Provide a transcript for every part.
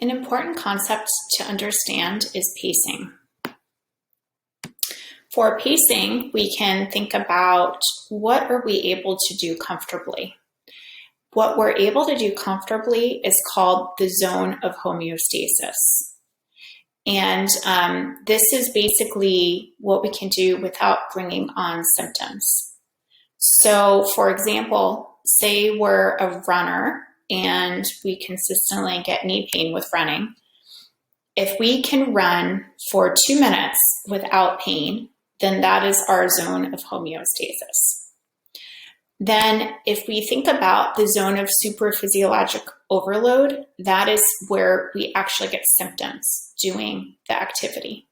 An important concept to understand is pacing. For pacing, we can think about what are we able to do comfortably. What we're able to do comfortably is called the zone of homeostasis. And this is basically what we can do without bringing on symptoms. So for example, say we're a runner and we consistently get knee pain with running. If we can run for 2 minutes without pain, then that is our zone of homeostasis. Then if we think about the zone of supraphysiologic overload, that is where we actually get symptoms doing the activity.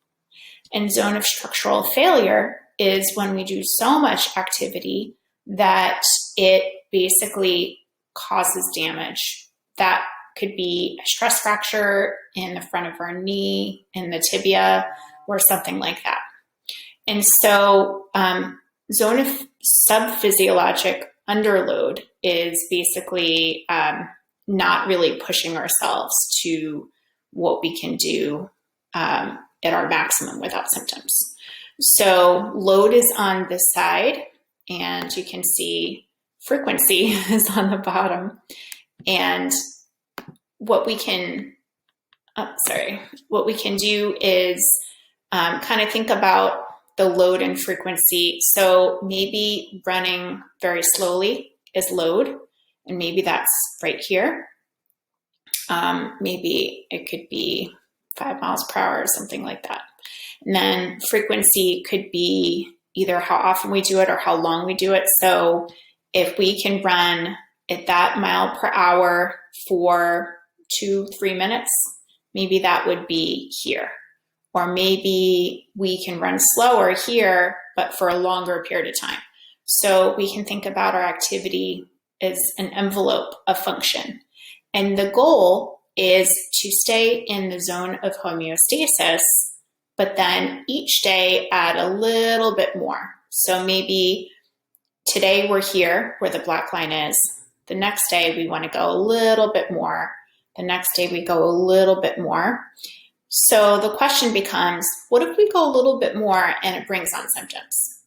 And zone of structural failure is when we do so much activity that it basically causes damage. That could be a stress fracture in the front of our knee, in the tibia, or something like that. And so zone of subphysiologic underload is basically not really pushing ourselves to what we can do at our maximum without symptoms. So load is on this side, and you can see frequency is on the bottom. And what we can do is kind of think about the load and frequency. So maybe running very slowly is load, and maybe that's right here. Maybe it could be 5 miles per hour or something like that. And then frequency could be either how often we do it or how long we do it. So if we can run at that mile per hour for 2-3 minutes, maybe that would be here. Or maybe we can run slower here, but for a longer period of time. So we can think about our activity as an envelope of function. And the goal is to stay in the zone of homeostasis, but then each day add a little bit more. So maybe today we're here where the black line is. The next day we want to go a little bit more. The next day we go a little bit more. So the question becomes, what if we go a little bit more and it brings on symptoms?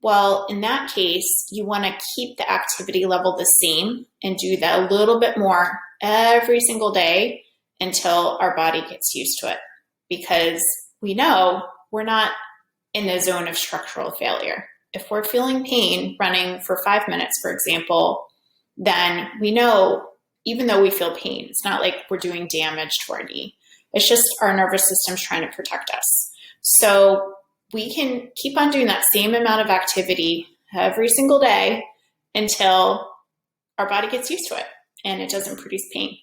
Well, in that case, you want to keep the activity level the same and do that a little bit more every single day until our body gets used to it. Because we know we're not in the zone of structural failure. If we're feeling pain running for 5 minutes, for example, then we know, even though we feel pain, it's not like we're doing damage to our knee. It's just our nervous system's trying to protect us. So we can keep on doing that same amount of activity every single day until our body gets used to it and it doesn't produce pain.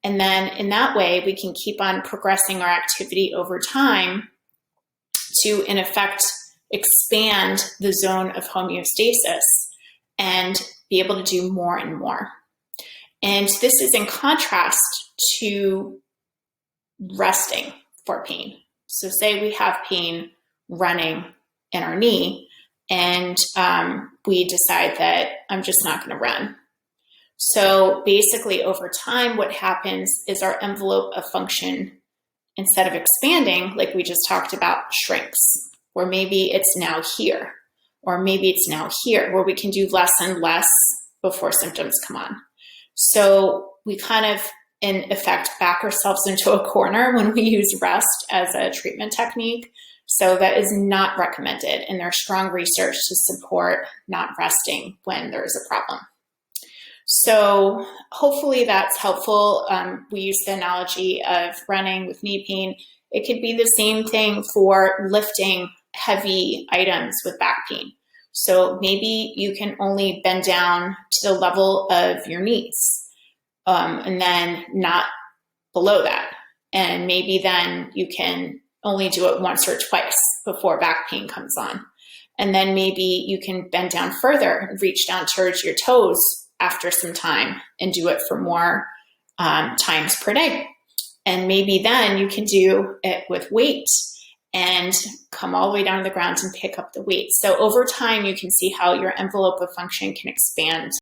And then in that way, we can keep on progressing our activity over time to, in effect, expand the zone of homeostasis and be able to do more and more. And this is in contrast to resting for pain. So say we have pain running in our knee and we decide that I'm just not going to run. So basically over time, what happens is our envelope of function, instead of expanding, like we just talked about, shrinks. Or maybe it's now here, or maybe it's now here, where we can do less and less before symptoms come on. So we kind of, in effect, back ourselves into a corner when we use rest as a treatment technique. So that is not recommended, and there's strong research to support not resting when there's a problem. So hopefully that's helpful. We use the analogy of running with knee pain. It could be the same thing for lifting heavy items with back pain. So maybe you can only bend down to the level of your knees, and then not below that. And maybe then you can only do it once or twice before back pain comes on. And then maybe you can bend down further and reach down towards your toes after some time and do it for more times per day. And maybe then you can do it with weight and come all the way down to the ground and pick up the weight. So over time, you can see how your envelope of function can expand